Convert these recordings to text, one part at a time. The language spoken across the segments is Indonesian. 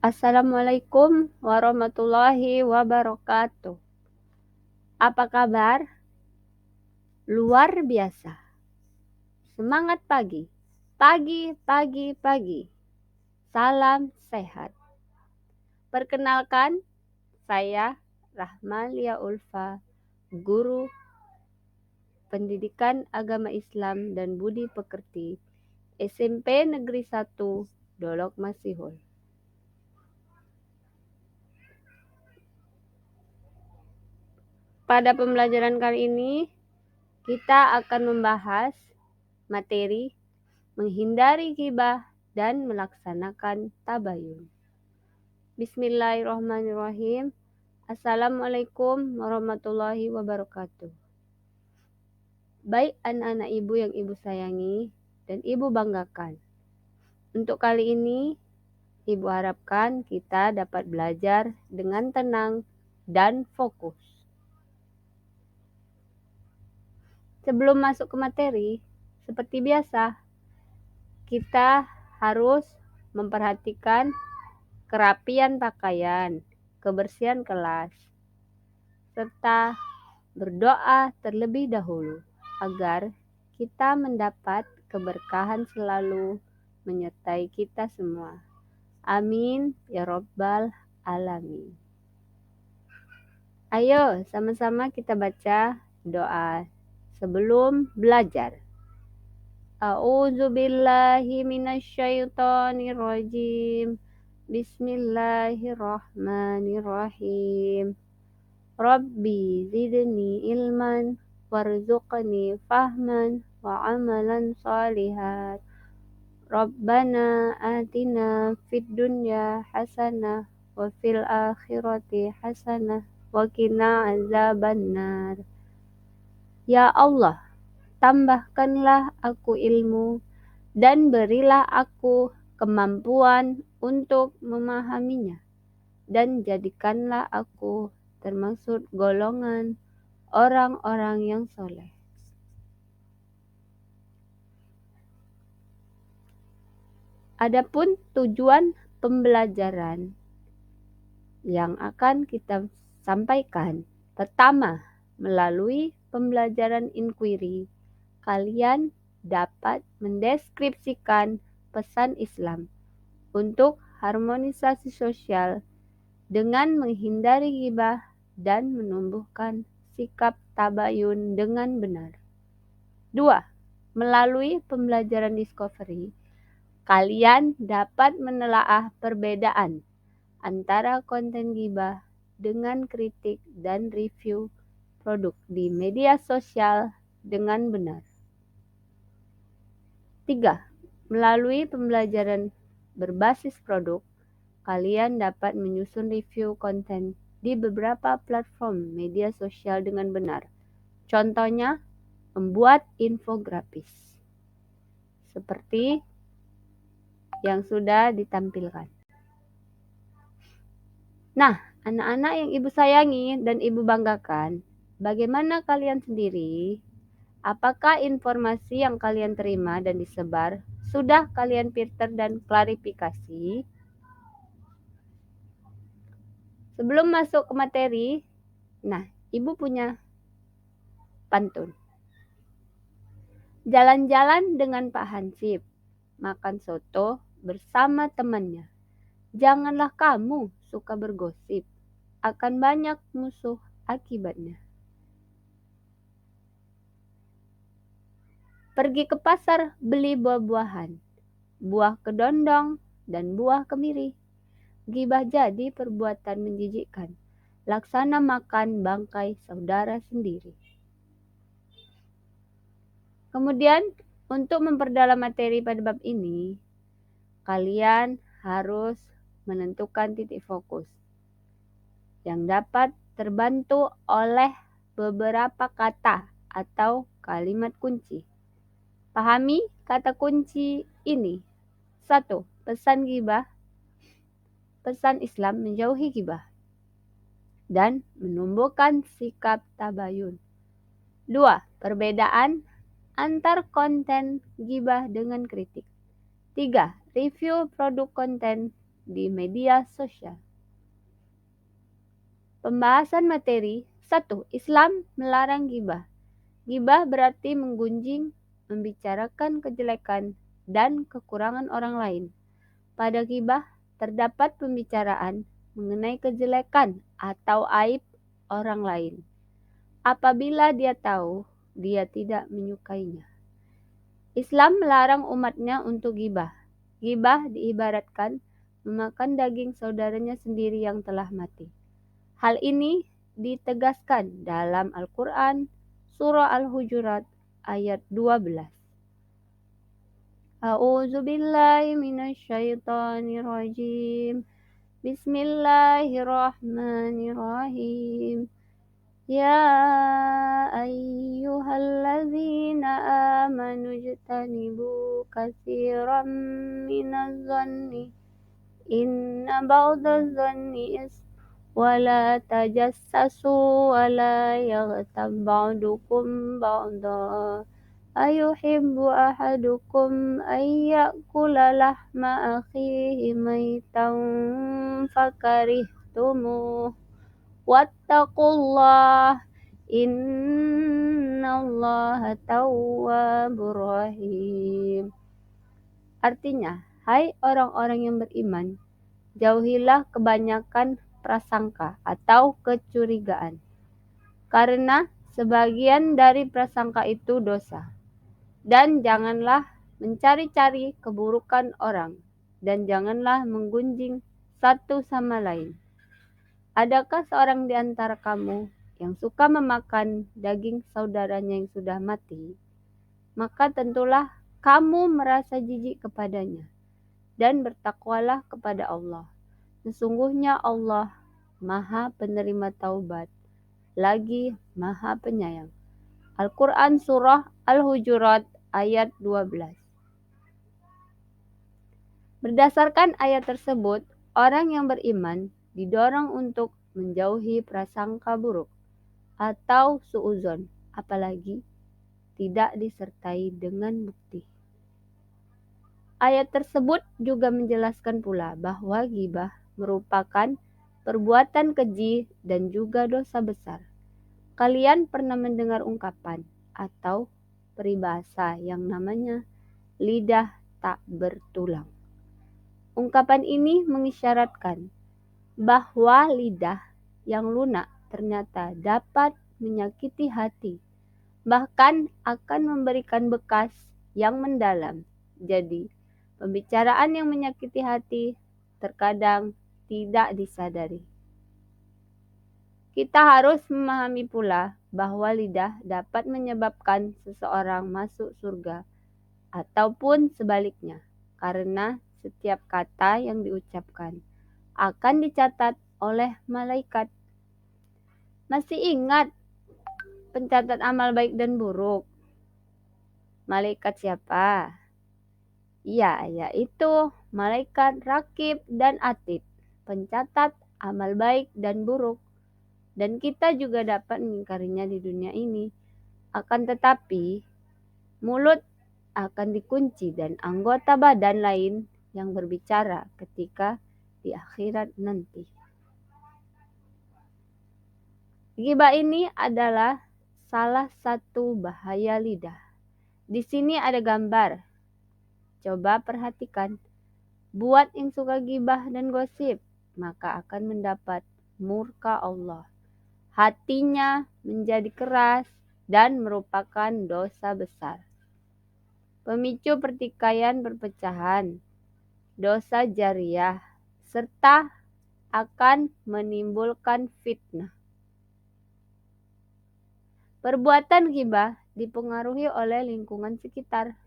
Assalamualaikum warahmatullahi wabarakatuh. Apa kabar? Luar biasa. Semangat pagi. Pagi, pagi, pagi. Salam sehat. Perkenalkan, saya Rahmalia Ulfa, guru Pendidikan Agama Islam dan Budi Pekerti, SMP Negeri 1, Dolok Masihul. Pada pembelajaran kali ini, kita akan membahas materi menghindari ghibah dan melaksanakan tabayun. Bismillahirrahmanirrahim. Assalamualaikum warahmatullahi wabarakatuh. Baik anak-anak ibu yang ibu sayangi dan ibu banggakan. Untuk kali ini, ibu harapkan kita dapat belajar dengan tenang dan fokus. Sebelum masuk ke materi, seperti biasa, kita harus memperhatikan kerapian pakaian, kebersihan kelas, serta berdoa terlebih dahulu agar kita mendapat keberkahan selalu menyertai kita semua. Amin ya Rabbal Alamin. Ayo sama-sama kita baca doa sebelum belajar. A'udzu billahi minasyaitonir rajim. Bismillahirrahmanirrahim. Rabbi zidni ilman warzuqni fahman wa amalan shalihan. Rabbana atina fid dunya hasanah wa fil akhirati hasanah wa qina azabannar. Ya Allah, tambahkanlah aku ilmu dan berilah aku kemampuan untuk memahaminya, dan jadikanlah aku termasuk golongan orang-orang yang soleh. Adapun tujuan pembelajaran yang akan kita sampaikan, pertama, melalui pembelajaran inquiry, kalian dapat mendeskripsikan pesan Islam untuk harmonisasi sosial dengan menghindari ghibah dan menumbuhkan sikap tabayun dengan benar. 2. Melalui pembelajaran discovery, kalian dapat menelaah perbedaan antara konten ghibah dengan kritik dan review produk di media sosial dengan benar. 3. Melalui pembelajaran berbasis produk, kalian dapat menyusun review konten di beberapa platform media sosial dengan benar. Contohnya, membuat infografis seperti yang sudah ditampilkan. Nah, anak-anak yang ibu sayangi dan ibu banggakan, bagaimana kalian sendiri? Apakah informasi yang kalian terima dan disebar sudah kalian filter dan klarifikasi? Sebelum masuk ke materi, nah, ibu punya pantun. Jalan-jalan dengan Pak Hansip, makan soto bersama temannya. Janganlah kamu suka bergosip, akan banyak musuh akibatnya. Pergi ke pasar beli buah-buahan, buah kedondong dan buah kemiri. Gibah jadi perbuatan menjijikkan, laksana makan bangkai saudara sendiri. Kemudian, untuk memperdalam materi pada bab ini, kalian harus menentukan titik fokus yang dapat terbantu oleh beberapa kata atau kalimat kunci. Pahami kata kunci ini. 1. Pesan ghibah. Pesan Islam menjauhi ghibah dan menumbuhkan sikap tabayun. 2. Perbedaan antar konten ghibah dengan kritik. 3. Review produk konten di media sosial. Pembahasan materi 1. Islam melarang ghibah. Ghibah berarti menggunjing, membicarakan kejelekan dan kekurangan orang lain. Pada ghibah terdapat pembicaraan mengenai kejelekan atau aib orang lain. Apabila dia tahu, dia tidak menyukainya. Islam melarang umatnya untuk ghibah. Ghibah diibaratkan memakan daging saudaranya sendiri yang telah mati. Hal ini ditegaskan dalam Al-Quran, Surah Al-Hujurat ayat 12. A'udzu billahi minasyaitonir rajim. Bismillahirrahmanirrahim. Ya ayyuhalladzina amanu jtanibu katsiran minaz zanni inna ba'daz zanni ولا تجسسوا ولا يغتب بعضكم بعضا أيحب أحدكم أن يأكل لحم أخيه ميتا فكرهتموه واتقوا الله إن الله تواب رحيم. Artinya, hai orang-orang yang beriman, jauhilah kebanyakan prasangka atau kecurigaan, karena sebagian dari prasangka itu dosa. Dan janganlah mencari-cari keburukan orang, dan janganlah menggunjing satu sama lain. Adakah seorang di antara kamu yang suka memakan daging saudaranya yang sudah mati? Maka tentulah kamu merasa jijik kepadanya, dan bertakwalah kepada Allah. Sesungguhnya Allah Maha Penerima Taubat, lagi Maha Penyayang. Al-Quran Surah Al-Hujurat ayat 12. Berdasarkan ayat tersebut, orang yang beriman didorong untuk menjauhi prasangka buruk atau suudzon, apalagi tidak disertai dengan bukti. Ayat tersebut juga menjelaskan pula bahwa ghibah merupakan perbuatan keji dan juga dosa besar. Kalian pernah mendengar ungkapan atau peribahasa yang namanya lidah tak bertulang. Ungkapan ini mengisyaratkan bahwa lidah yang lunak ternyata dapat menyakiti hati, bahkan akan memberikan bekas yang mendalam. Jadi, pembicaraan yang menyakiti hati terkadang tidak disadari. Kita harus memahami pula bahwa lidah dapat menyebabkan seseorang masuk surga ataupun sebaliknya, karena setiap kata yang diucapkan akan dicatat oleh malaikat. Masih ingat pencatat amal baik dan buruk? Malaikat siapa? Ya, yaitu malaikat Rakib dan Atid, pencatat amal baik dan buruk. Dan kita juga dapat mengingkarinya di dunia ini. Akan tetapi, mulut akan dikunci dan anggota badan lain yang berbicara ketika di akhirat nanti. Ghibah ini adalah salah satu bahaya lidah. Di sini ada gambar. Coba perhatikan. Buat yang suka ghibah dan gosip, maka akan mendapat murka Allah. Hatinya menjadi keras dan merupakan dosa besar. Pemicu pertikaian perpecahan, dosa jariah, serta akan menimbulkan fitnah. Perbuatan ghibah dipengaruhi oleh lingkungan sekitar.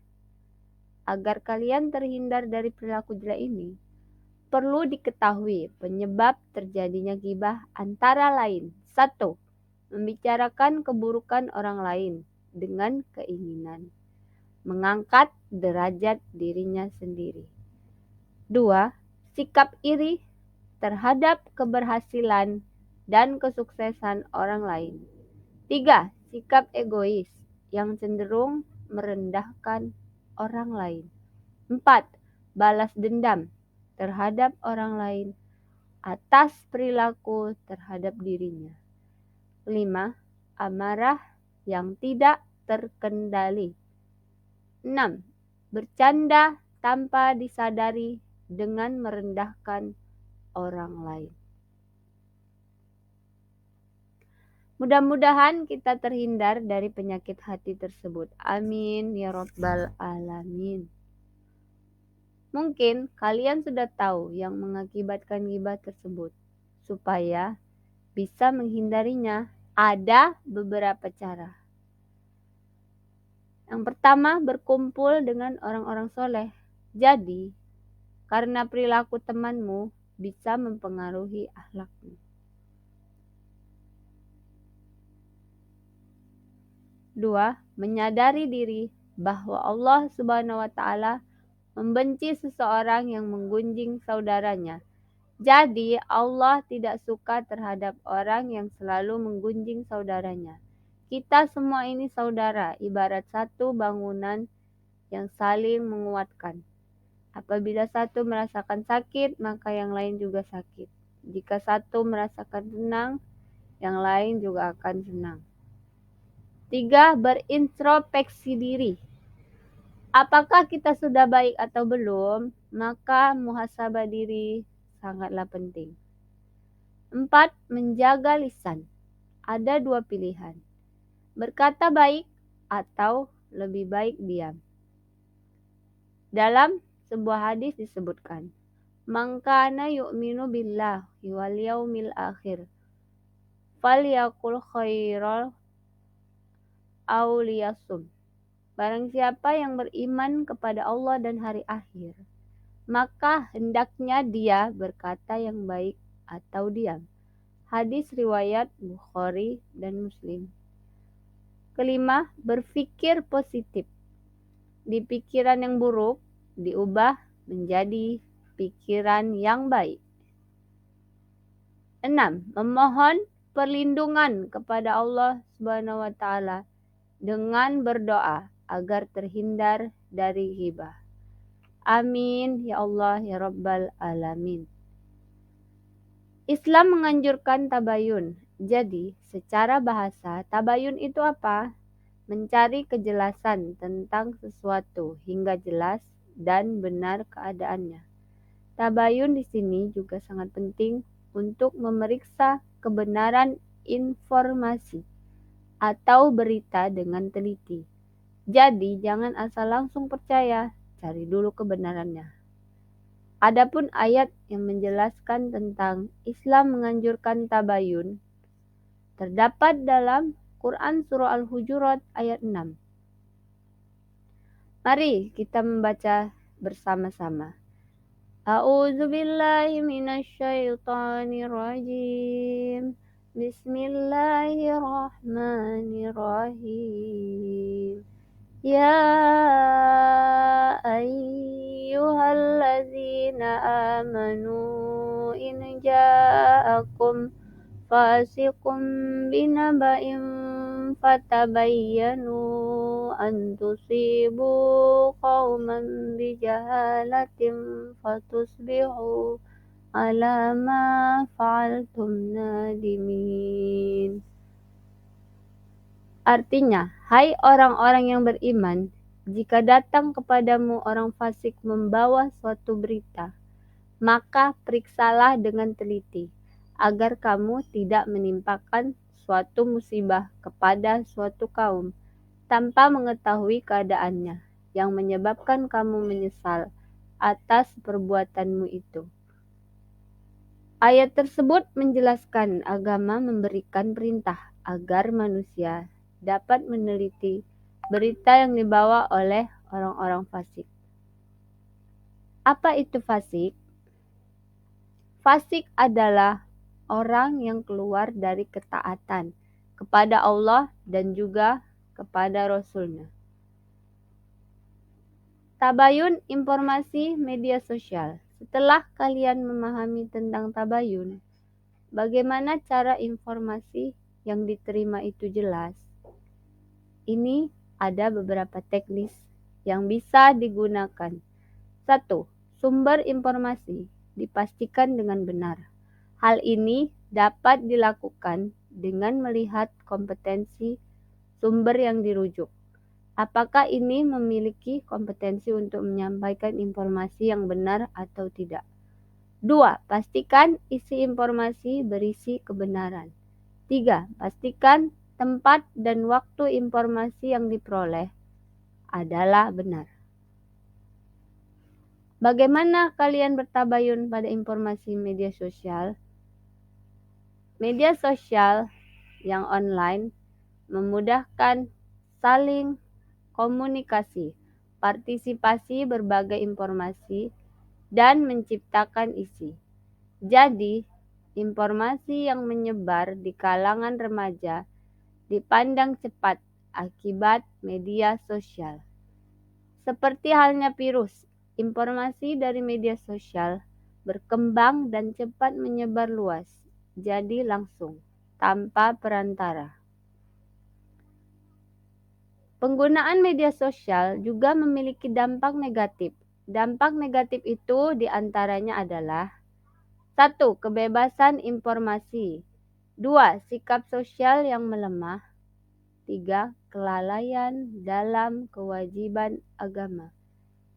Agar kalian terhindar dari perilaku jelek ini, perlu diketahui penyebab terjadinya ghibah antara lain. 1. Membicarakan keburukan orang lain dengan keinginan mengangkat derajat dirinya sendiri. 2. Sikap iri terhadap keberhasilan dan kesuksesan orang lain. 3. Sikap egois yang cenderung merendahkan orang lain. 4. Balas dendam terhadap orang lain atas perilaku terhadap dirinya. 5. Amarah yang tidak terkendali. 6. Bercanda tanpa disadari dengan merendahkan orang lain. Mudah-mudahan kita terhindar dari penyakit hati tersebut. Amin ya rabbal alamin. Mungkin kalian sudah tahu yang mengakibatkan ghibah tersebut. Supaya bisa menghindarinya, ada beberapa cara. Yang pertama, berkumpul dengan orang-orang soleh. Jadi, karena perilaku temanmu bisa mempengaruhi akhlakmu. 2. Menyadari diri bahwa Allah Subhanahu wa Ta'ala membenci seseorang yang menggunjing saudaranya. Jadi, Allah tidak suka terhadap orang yang selalu menggunjing saudaranya. Kita semua ini saudara, ibarat satu bangunan yang saling menguatkan. Apabila satu merasakan sakit, maka yang lain juga sakit. Jika satu merasakan senang, yang lain juga akan senang. 3. Berintrospeksi diri. Apakah kita sudah baik atau belum? Maka muhasabah diri sangatlah penting. 4. Menjaga lisan. Ada 2 pilihan. Berkata baik atau lebih baik diam. Dalam sebuah hadis disebutkan, "Man kana yu'minu billahi wal yaumil akhir falyaqul khairan aw liyasum." Barang siapa yang beriman kepada Allah dan hari akhir, maka hendaknya dia berkata yang baik atau diam. Hadis riwayat Bukhari dan Muslim. 5. Berpikir positif. Di pikiran yang buruk diubah menjadi pikiran yang baik. 6. Memohon perlindungan kepada Allah Subhanahu wa Ta'ala dengan berdoa agar terhindar dari ghibah. Amin ya Allah ya Rabbal alamin. Islam menganjurkan tabayun. Jadi, secara bahasa, tabayun itu apa? Mencari kejelasan tentang sesuatu hingga jelas dan benar keadaannya. Tabayun di sini juga sangat penting untuk memeriksa kebenaran informasi atau berita dengan teliti. Jadi, jangan asal langsung percaya, cari dulu kebenarannya. Adapun ayat yang menjelaskan tentang Islam menganjurkan tabayun terdapat dalam Quran Surah Al-Hujurat ayat 6. Mari kita membaca bersama-sama. A'udzu billahi minasyaitonir rajim. Bismillahirrahmanirrahim. Ya ayyuhalladzina amanu in ja'akum fasiqun binaba'in fatabayyanu an tusibu qauman bijahalatin fatusbihu ala ma fa'altum nadimin. Artinya, hai orang-orang yang beriman, jika datang kepadamu orang fasik membawa suatu berita, maka periksalah dengan teliti, agar kamu tidak menimpakan suatu musibah kepada suatu kaum, tanpa mengetahui keadaannya, yang menyebabkan kamu menyesal atas perbuatanmu itu. Ayat tersebut menjelaskan agama memberikan perintah agar manusia dapat meneliti berita yang dibawa oleh orang-orang fasik. Apa itu fasik? Fasik adalah orang yang keluar dari ketaatan kepada Allah dan juga kepada Rasul-Nya. Tabayun informasi media sosial. Setelah kalian memahami tentang tabayun, bagaimana cara informasi yang diterima itu jelas? Ini ada beberapa teknis yang bisa digunakan. 1. sumber informasi dipastikan dengan benar. Hal ini dapat dilakukan dengan melihat kompetensi sumber yang dirujuk. Apakah ini memiliki kompetensi untuk menyampaikan informasi yang benar atau tidak? 2. Pastikan isi informasi berisi kebenaran. 3. Pastikan tempat dan waktu informasi yang diperoleh adalah benar. Bagaimana kalian bertabayun pada informasi media sosial? Media sosial yang online memudahkan saling komunikasi, partisipasi berbagai informasi, dan menciptakan isi. Jadi, informasi yang menyebar di kalangan remaja dipandang cepat akibat media sosial. Seperti halnya virus, informasi dari media sosial berkembang dan cepat menyebar luas, jadi langsung, tanpa perantara. Penggunaan media sosial juga memiliki dampak negatif. Dampak negatif itu diantaranya adalah 1. Kebebasan informasi. 2. Sikap sosial yang melemah. 3. Kelalaian dalam kewajiban agama.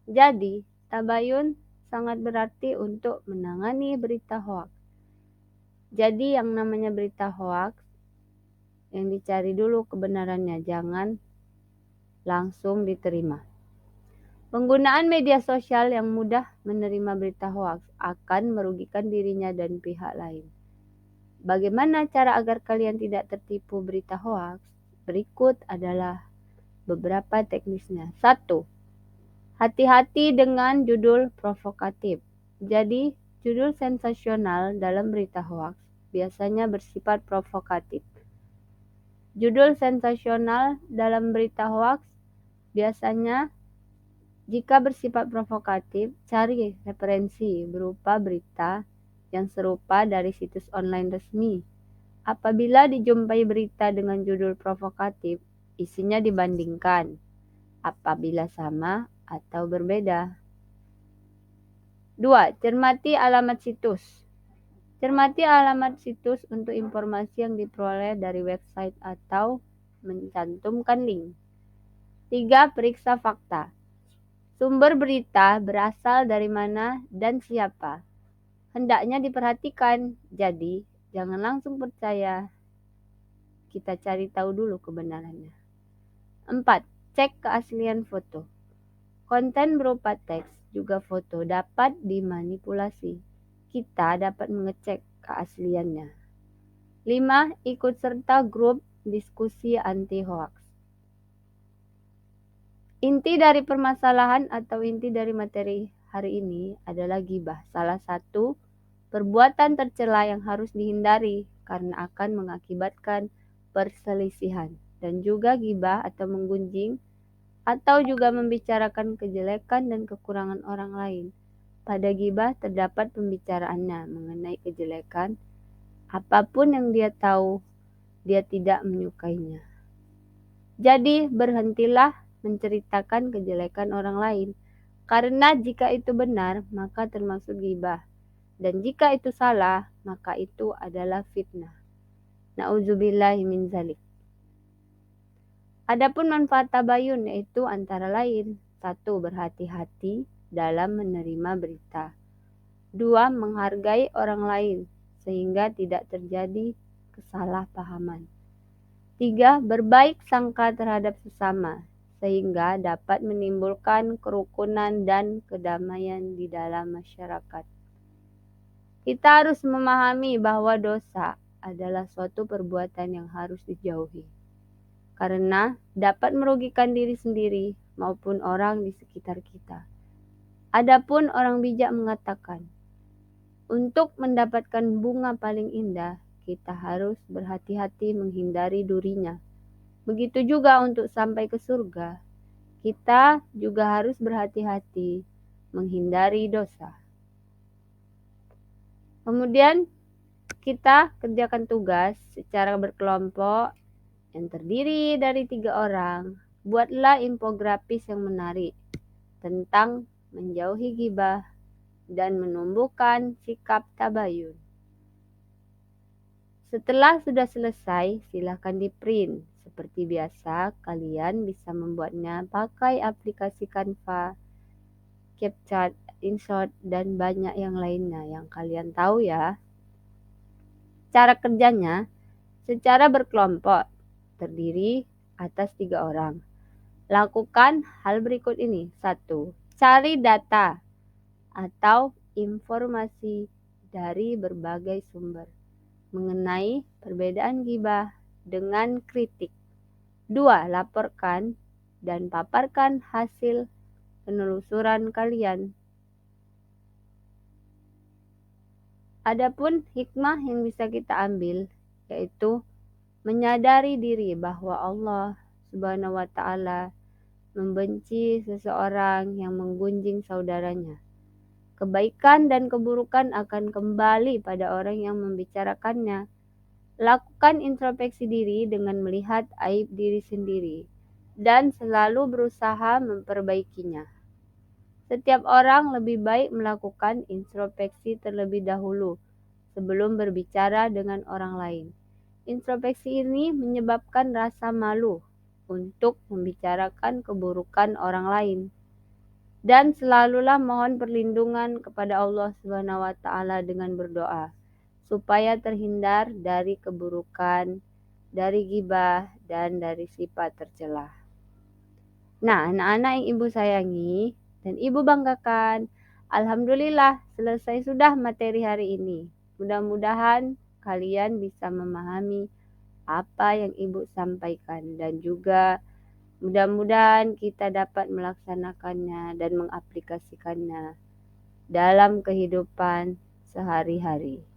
Jadi, tabayun sangat berarti untuk menangani berita hoaks. Jadi, yang namanya berita hoaks, yang dicari dulu kebenarannya, jangan langsung diterima. Penggunaan media sosial yang mudah menerima berita hoaks akan merugikan dirinya dan pihak lain. Bagaimana cara agar kalian tidak tertipu berita hoaks? Berikut adalah beberapa teknisnya. 1. Hati-hati dengan judul provokatif. Jadi, judul sensasional dalam berita hoaks biasanya bersifat provokatif. Judul sensasional dalam berita hoaks biasanya jika bersifat provokatif, cari referensi berupa berita yang serupa dari situs online resmi. Apabila dijumpai berita dengan judul provokatif, isinya dibandingkan apabila sama atau berbeda. 2. Cermati alamat situs. Cermati alamat situs untuk informasi yang diperoleh dari website atau mencantumkan link. 3. Periksa fakta. Sumber berita berasal dari mana dan siapa. Hendaknya diperhatikan, jadi jangan langsung percaya. Kita cari tahu dulu kebenarannya. 4. Cek keaslian foto. Konten berupa teks juga foto dapat dimanipulasi. Kita dapat mengecek keasliannya. 5. Ikut serta grup diskusi anti hoaks. Inti dari permasalahan atau inti dari materi hari ini adalah ghibah. Salah satu perbuatan tercela yang harus dihindari karena akan mengakibatkan perselisihan. Dan juga ghibah atau menggunjing atau juga membicarakan kejelekan dan kekurangan orang lain. Pada ghibah terdapat pembicaraannya mengenai kejelekan apapun yang dia tahu, dia tidak menyukainya. Jadi berhentilah menceritakan kejelekan orang lain, karena jika itu benar, maka termasuk ghibah. Dan jika itu salah, maka itu adalah fitnah. Na'udzubillahi min zalik. Adapun manfaat tabayun yaitu antara lain 1. Berhati-hati dalam menerima berita. 2. Menghargai orang lain sehingga tidak terjadi kesalahpahaman. 3. Berbaik sangka terhadap sesama sehingga dapat menimbulkan kerukunan dan kedamaian di dalam masyarakat. Kita harus memahami bahwa dosa adalah suatu perbuatan yang harus dijauhi, karena dapat merugikan diri sendiri maupun orang di sekitar kita. Adapun orang bijak mengatakan, untuk mendapatkan bunga paling indah, kita harus berhati-hati menghindari durinya. Begitu juga untuk sampai ke surga, kita juga harus berhati-hati menghindari dosa. Kemudian kita kerjakan tugas secara berkelompok yang terdiri dari 3 orang. Buatlah infografis yang menarik tentang menjauhi ghibah, dan menumbuhkan sikap tabayun. Setelah sudah selesai, silakan di-print. Seperti biasa, kalian bisa membuatnya pakai aplikasi Canva, CapCut, InShot, dan banyak yang lainnya yang kalian tahu ya. Cara kerjanya, secara berkelompok, terdiri atas 3 orang. Lakukan hal berikut ini. 1. Cari data atau informasi dari berbagai sumber mengenai perbedaan ghibah dengan kritik. 2. Laporkan dan paparkan hasil penelusuran kalian. Adapun hikmah yang bisa kita ambil yaitu menyadari diri bahwa Allah Subhanahu wa taala membenci seseorang yang menggunjing saudaranya. Kebaikan dan keburukan akan kembali pada orang yang membicarakannya. Lakukan introspeksi diri dengan melihat aib diri sendiri dan selalu berusaha memperbaikinya. Setiap orang lebih baik melakukan introspeksi terlebih dahulu sebelum berbicara dengan orang lain. Introspeksi ini menyebabkan rasa malu untuk membicarakan keburukan orang lain. Dan selalulah mohon perlindungan kepada Allah Subhanahu wa taala dengan berdoa supaya terhindar dari keburukan, dari ghibah dan dari sifat tercela. Nah, anak-anak yang Ibu sayangi dan Ibu banggakan, alhamdulillah selesai sudah materi hari ini. Mudah-mudahan kalian bisa memahami apa yang Ibu sampaikan dan juga mudah-mudahan kita dapat melaksanakannya dan mengaplikasikannya dalam kehidupan sehari-hari.